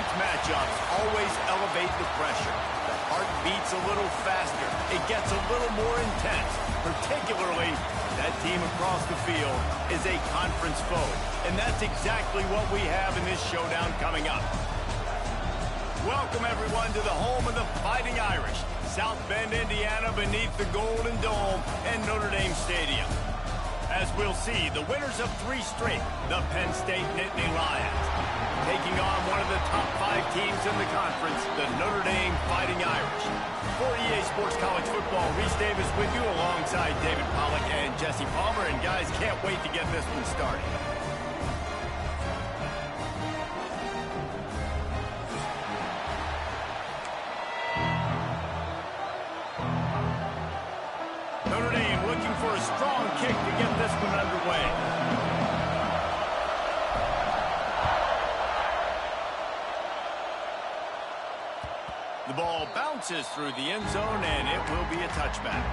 conference matchups always elevate the pressure. The heart beats a little faster. It gets a little more intense, particularly that team across the field is a conference foe. And that's exactly what we have in this showdown coming up. Welcome, everyone, to the home of the Fighting Irish, South Bend, Indiana, beneath the Golden Dome and Notre Dame Stadium. As we'll see, the winners of 3 straight, the Penn State Nittany Lions, taking on one of the top 5 teams in the conference, the Notre Dame Fighting Irish. For EA Sports College Football, Reese Davis with you alongside David Pollack and Jesse Palmer. And guys, can't wait to get this one started. Notre Dame looking for a strong kick to get this one underway. The ball bounces through the end zone, and it will be a touchback.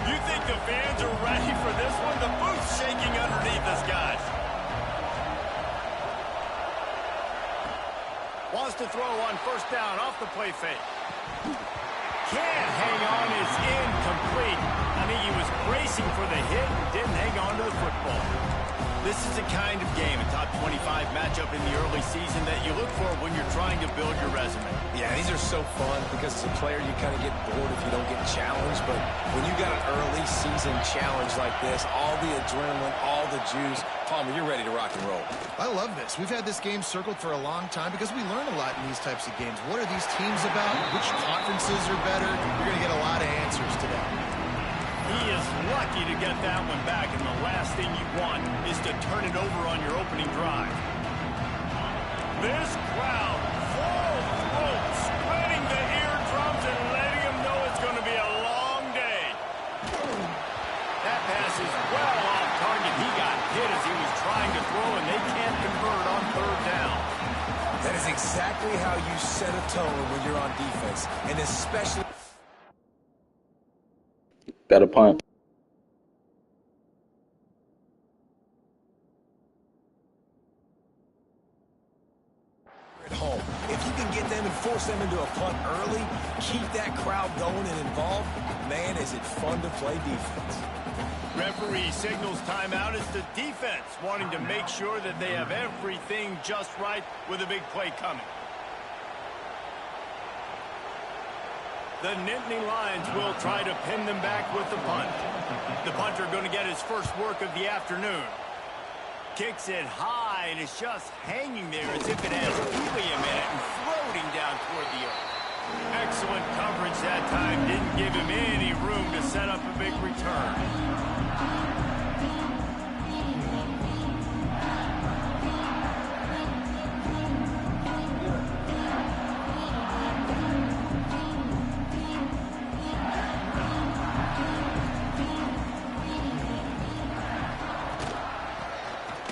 You think the fans are ready for this one? The booth's shaking underneath us, guys. Wants to throw on first down off the play fake. Can't hang on, is incomplete. I think he was bracing for the hit and didn't hang on to the football. This is a kind of game, a top 25 matchup in the early season that you look for when you're trying to build your resume. Yeah, these are so fun because as a player you kind of get bored if you don't get challenged, but when you got an early season challenge like this, all the adrenaline, all the juice, Palmer, you're ready to rock and roll. I love this. We've had this game circled for a long time because we learn a lot in these types of games. What are these teams about? Which conferences are better? You're going to get a lot of answers today. He is lucky to get that one back, and the last thing you want is to turn it over on your opening drive. This crowd, full throat, spreading the eardrums and letting them know it's going to be a long day. That pass is well off target. He got hit as he was trying to throw, and they can't convert on third down. That is exactly how you set a tone when you're on defense, and especially... Got a punt. At home. If you can get them and force them into a punt early, keep that crowd going and involved, man, is it fun to play defense. Referee signals timeout as the defense wanting to make sure that they have everything just right with a big play coming. The Nittany Lions will try to pin them back with the punt. The punter going to get his first work of the afternoon. Kicks it high, and it's just hanging there as if it has helium in it and floating down toward the earth. Excellent coverage that time. Didn't give him any room to set up a big return.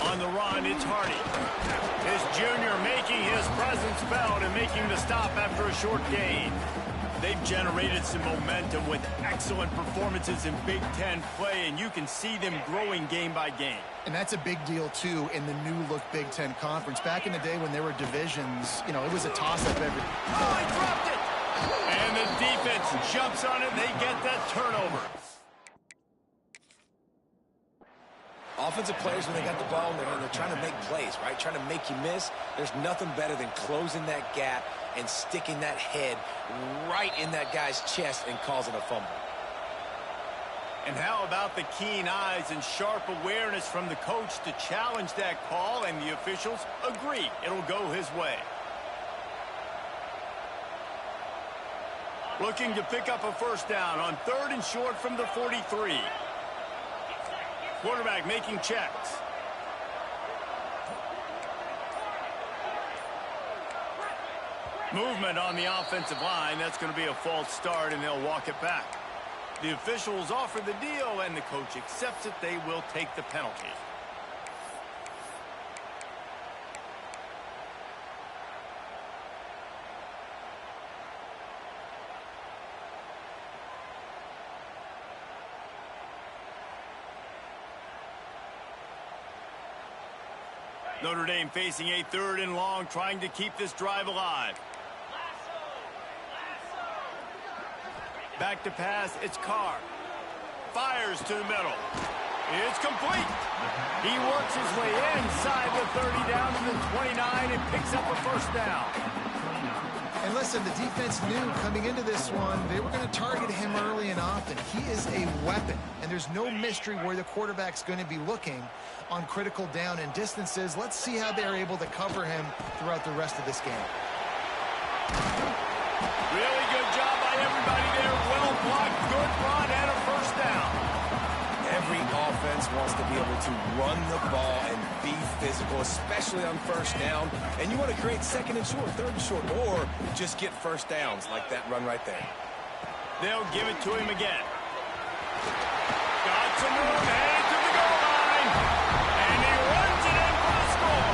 On the run, it's Hardy. His junior making his presence felt and making the stop after a short gain. They've generated some momentum with excellent performances in Big Ten play, and you can see them growing game by game. And that's a big deal, too, in the new-look Big Ten Conference. Back in the day when there were divisions, you know, it was a toss-up every... Oh, he dropped it! And the defense jumps on it, and they get that turnover. Offensive players, when they got the ball, they're trying to make plays, right? Trying to make you miss. There's nothing better than closing that gap and sticking that head right in that guy's chest and causing a fumble. And how about the keen eyes and sharp awareness from the coach to challenge that call, and the officials agree it'll go his way. Looking to pick up a first down on 3rd and short from the 43. Quarterback making checks. Movement on the offensive line. That's going to be a false start, and they'll walk it back. The officials offer the deal, and the coach accepts it. They will take the penalty. Notre Dame facing a 3rd and long, trying to keep this drive alive. Back to pass, it's Carr. Fires to the middle. It's complete. He works his way inside the 30 down to the 29 and picks up a first down. And listen, the defense knew coming into this one, they were going to target him early and often. He is a weapon, and there's no mystery where the quarterback's going to be looking on critical down and distances. Let's see how they're able to cover him throughout the rest of this game. Really good job by everybody there. Well blocked, good run, and a first down. Every offense wants to be able to run the ball and be physical, especially on first down. And you want to create 2nd and short, 3rd and short, or just get first downs like that run right there. They'll give it to him again. Got some room, headed to the goal line. And he runs it in for the score.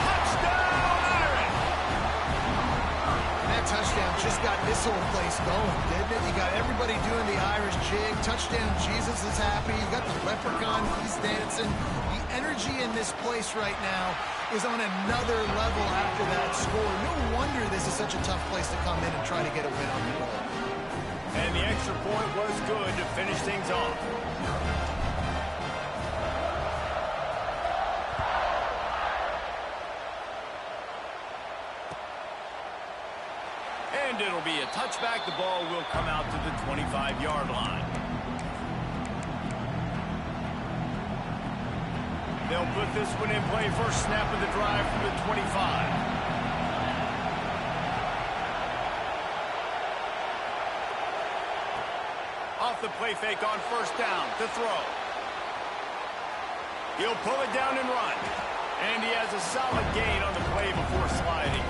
Touchdown, Irish. And that touchdown just got this whole place going, didn't it? You got everybody doing the Irish jig. Touchdown, Jesus is happy. You got the leprechaun, he's dancing. The energy in this place right now is on another level after that score. No wonder this is such a tough place to come in and try to get a win on the road. And the extra point was good to finish things off. And it'll be a touchback. The ball will come out to the 25-yard line. They'll put this one in play. First snap of the drive from the 25. Off the play fake on first down to throw. He'll pull it down and run. And he has a solid gain on the play before sliding.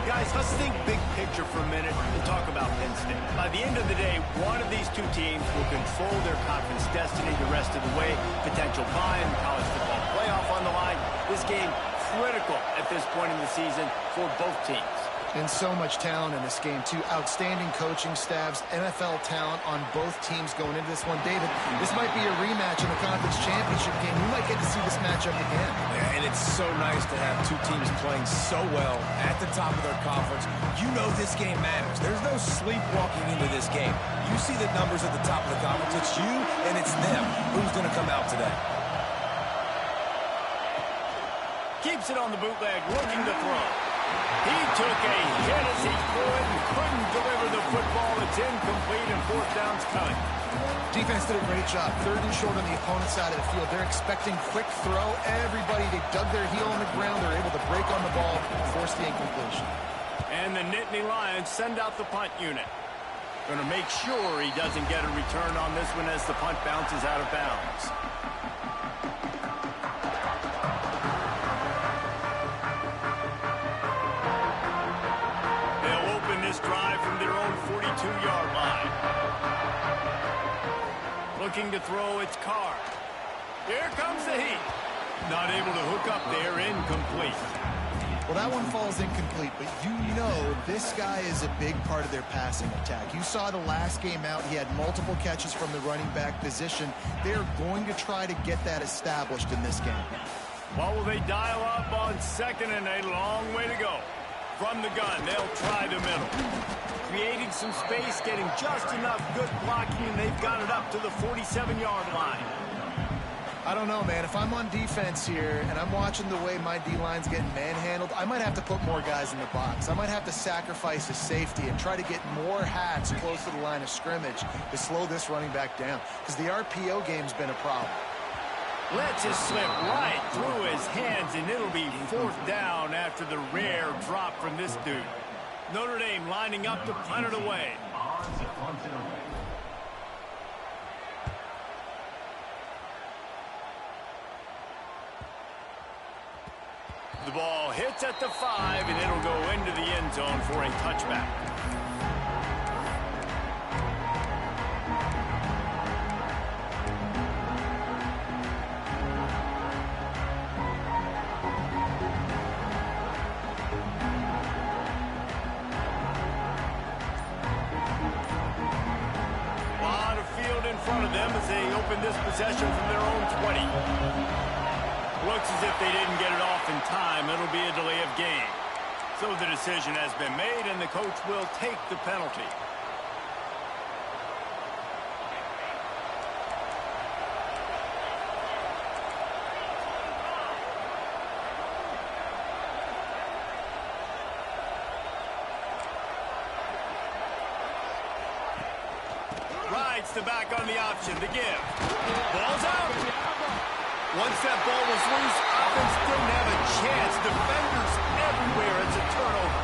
Guys, let's think big picture for a minute and talk about Penn State. By the end of the day, one of these two teams will control their conference destiny the rest of the way. Potential bye in the college football playoff on the line. This game critical at this point in the season for both teams. And so much talent in this game, too. Outstanding coaching staffs, NFL talent on both teams going into this one. David, this might be a rematch in the conference championship game. We might get to see this matchup again. Yeah, and it's so nice to have two teams playing so well at the top of their conference. You know this game matters. There's no sleepwalking into this game. You see the numbers at the top of the conference. It's you and it's them. Who's going to come out today? Keeps it on the bootleg, looking to throw. He took a hit as he threw it and couldn't deliver the football. It's incomplete and fourth down's coming. Defense did a great job. 3rd and short on the opponent's side of the field. They're expecting quick throw. Everybody, they dug their heel on the ground. They're able to break on the ball, force the incompletion. And the Nittany Lions send out the punt unit. Going to make sure he doesn't get a return on this one as the punt bounces out of bounds. This drive from their own 42-yard line. Looking to throw, it's Carr. Here comes the heat. Not able to hook up there, incomplete. Well, that one falls incomplete, but you know this guy is a big part of their passing attack. You saw the last game out, he had multiple catches from the running back position. They're going to try to get that established in this game. What will they dial up on 2nd and a long way to go? From the gun, they'll try the middle. Creating some space, getting just enough good blocking, and they've got it up to the 47-yard line. I don't know, man. If I'm on defense here and I'm watching the way my D-line's getting manhandled, I might have to put more guys in the box. I might have to sacrifice a safety and try to get more hats close to the line of scrimmage to slow this running back down, because the RPO game's been a problem. Lets it slip right through his hands, and it'll be fourth down after the rare drop from this dude. Notre Dame lining up to punt it away. The ball hits at the 5, and it'll go into the end zone for a touchback. In front of them as they open this possession from their own 20. Looks as if they didn't get it off in time. It'll be a delay of game. So the decision has been made, and the coach will take the penalty. Rides the back on the option. The give. Ball's out. Once that ball was loose, offense didn't have a chance. Defenders everywhere. It's a turnover.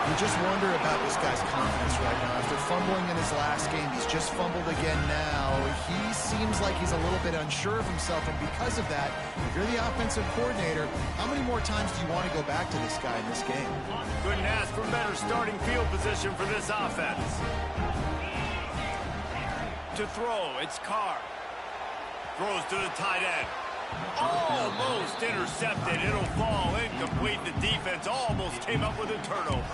You just wonder about this guy's confidence right now. After fumbling in his last game, he's just fumbled again now. He seems like he's a little bit unsure of himself, and because of that, if you're the offensive coordinator, how many more times do you want to go back to this guy in this game? Couldn't ask for better starting field position for this offense. To throw, it's Carr. Throws to the tight end. Almost intercepted. It'll fall incomplete. The defense almost came up with a turnover.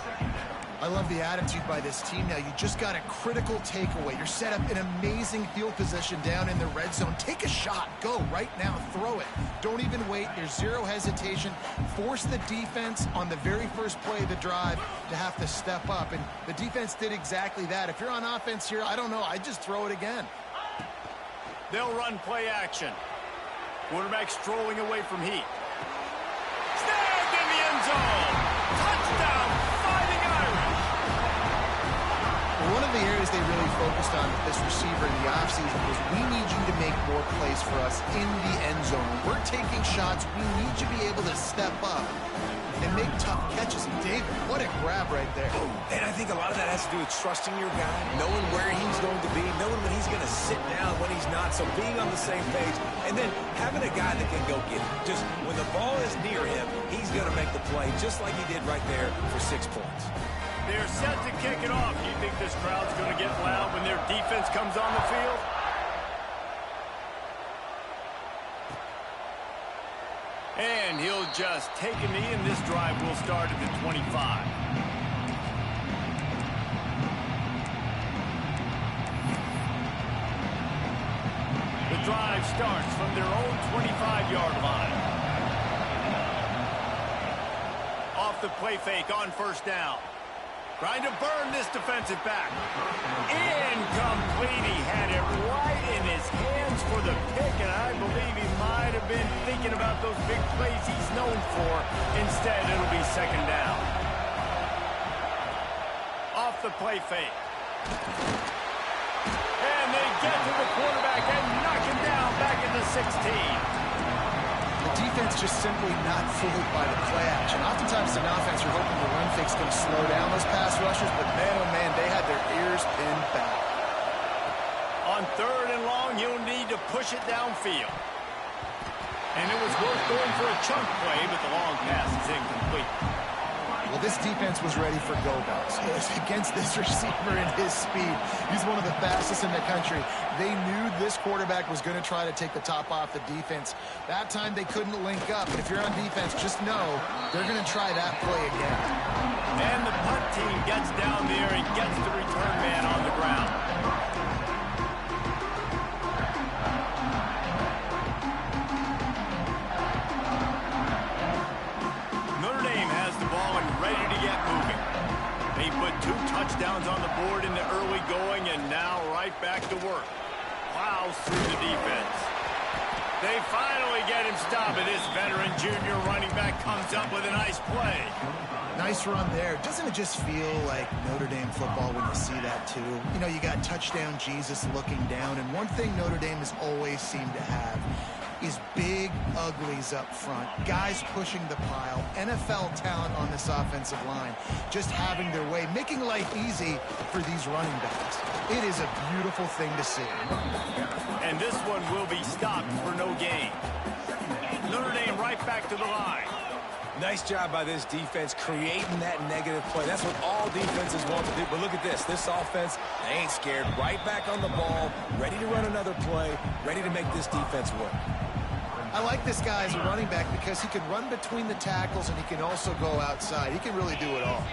I love the attitude by this team now. You just got a critical takeaway. You're set up in amazing field position down in the red zone. Take a shot. Go right now. Throw it. Don't even wait. There's zero hesitation. Force the defense on the very first play of the drive to have to step up. And the defense did exactly that. If you're on offense here, I don't know. I'd just throw it again. They'll run play action. Quarterback strolling away from heat. Snagged in the end zone. Touchdown, Fighting Irish. Well, one of the areas they really focused on with this receiver in the offseason was we need you to make more plays for us in the end zone. We're taking shots. We need you to be able to step up and make tough catches. And David, what a grab right there. And I think a lot of that has to do with trusting your guy, knowing where he's going to be, knowing when he's going to sit down, when he's not, so being on the same page, and then having a guy that can go get it. Just when the ball is near him, he's going to make the play, just like he did right there for 6 points. They're set to kick it off. Do you think this crowd's going to get loud when their defense comes on the field? And he'll just take a knee, and this drive will start at the 25. The drive starts from their own 25-yard line. Off the play fake on first down. Trying to burn this defensive back. Incomplete. He had it right in his hands for the pick, and I believe he might have been thinking about those big plays he's known for. Instead, it'll be second down. Off the play fake. And they get to the quarterback and knock him down back at the 16. The defense just simply not fooled by the play action. Oftentimes, in offense, you're hoping the run fake's going to slow down those pass rushers, but man, oh man, they had their ears pinned back. On third and long, you'll need to push it downfield. And it was worth going for a chunk play, but the long pass is incomplete. Well, this defense was ready for go-go's. Against this receiver and his speed, he's one of the fastest in the country. They knew this quarterback was going to try to take the top off the defense. That time they couldn't link up. And if you're on defense, just know they're going to try that play again. And the punt team gets down there and gets the return man on the ground. Notre Dame has the ball and ready to get moving. They put 2 touchdowns on the board in the early going, and now right back to work. Plows through the defense. They finally get him stopped, and this veteran junior running back comes up with a nice play. Nice run there. Doesn't it just feel like Notre Dame football when you see that too? You know, you got touchdown Jesus looking down, and one thing Notre Dame has always seemed to have is big uglies up front, guys pushing the pile, NFL talent on this offensive line, just having their way, making life easy for these running backs. It is a beautiful thing to see. And this one will be stopped for no gain. Notre Dame right back to the line. Nice job by this defense creating that negative play. That's what all defenses want to do. But look at this. This offense, they ain't scared. Right back on the ball, ready to run another play, ready to make this defense work. I like this guy as a running back because he can run between the tackles and he can also go outside. He can really do it all.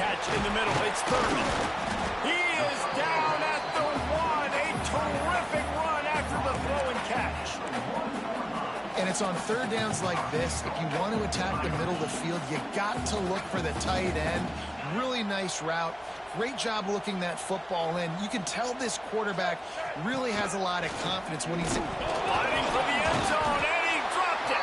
Catch in the middle. It's Thurman. He is down at the 1. A terrific run after the throw and And it's on third downs like this. If you want to attack the middle of the field, you got to look for the tight end. Really nice route. Great job looking that football in. You can tell this quarterback really has a lot of confidence when he's fighting for the end zone, and he dropped it.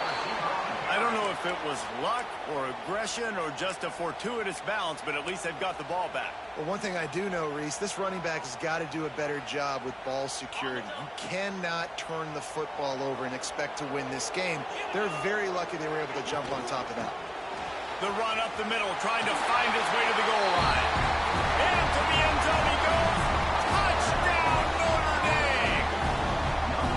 I don't know if it was luck or aggression or just a fortuitous bounce, but at least they've got the ball back. Well, one thing I do know, Reese, this running back has got to do a better job with ball security. You cannot turn the football over and expect to win this game. They're very lucky they were able to jump on top of that. The run up the middle, trying to find his way to the goal line. Into the end zone he goes. Touchdown, Notre Dame!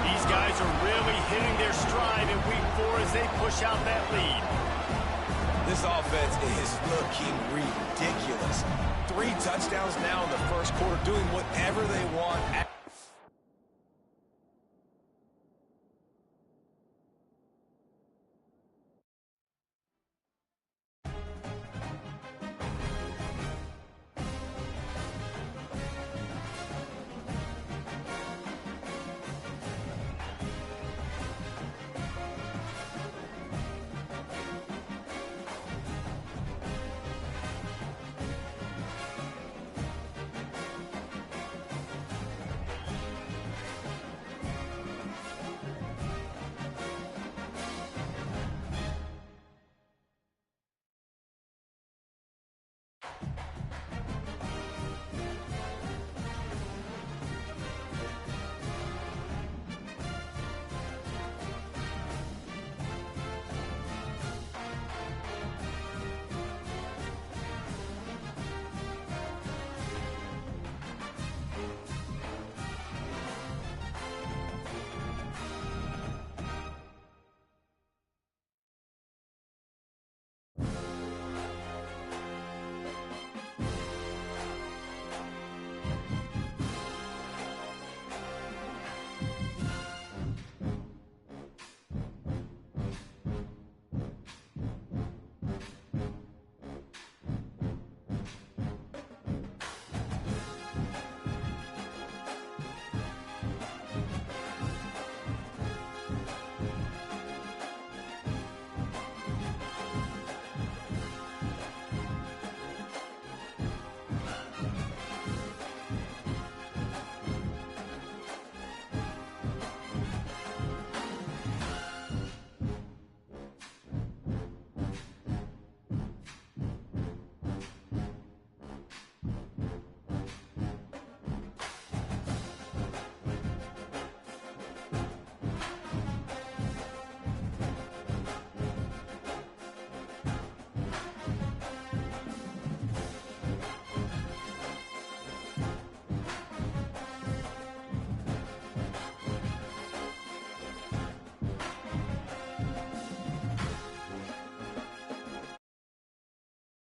These guys are really hitting their stride in week 4 as they push out that lead. This offense is looking ridiculous. 3 touchdowns now in the first quarter, doing whatever they want.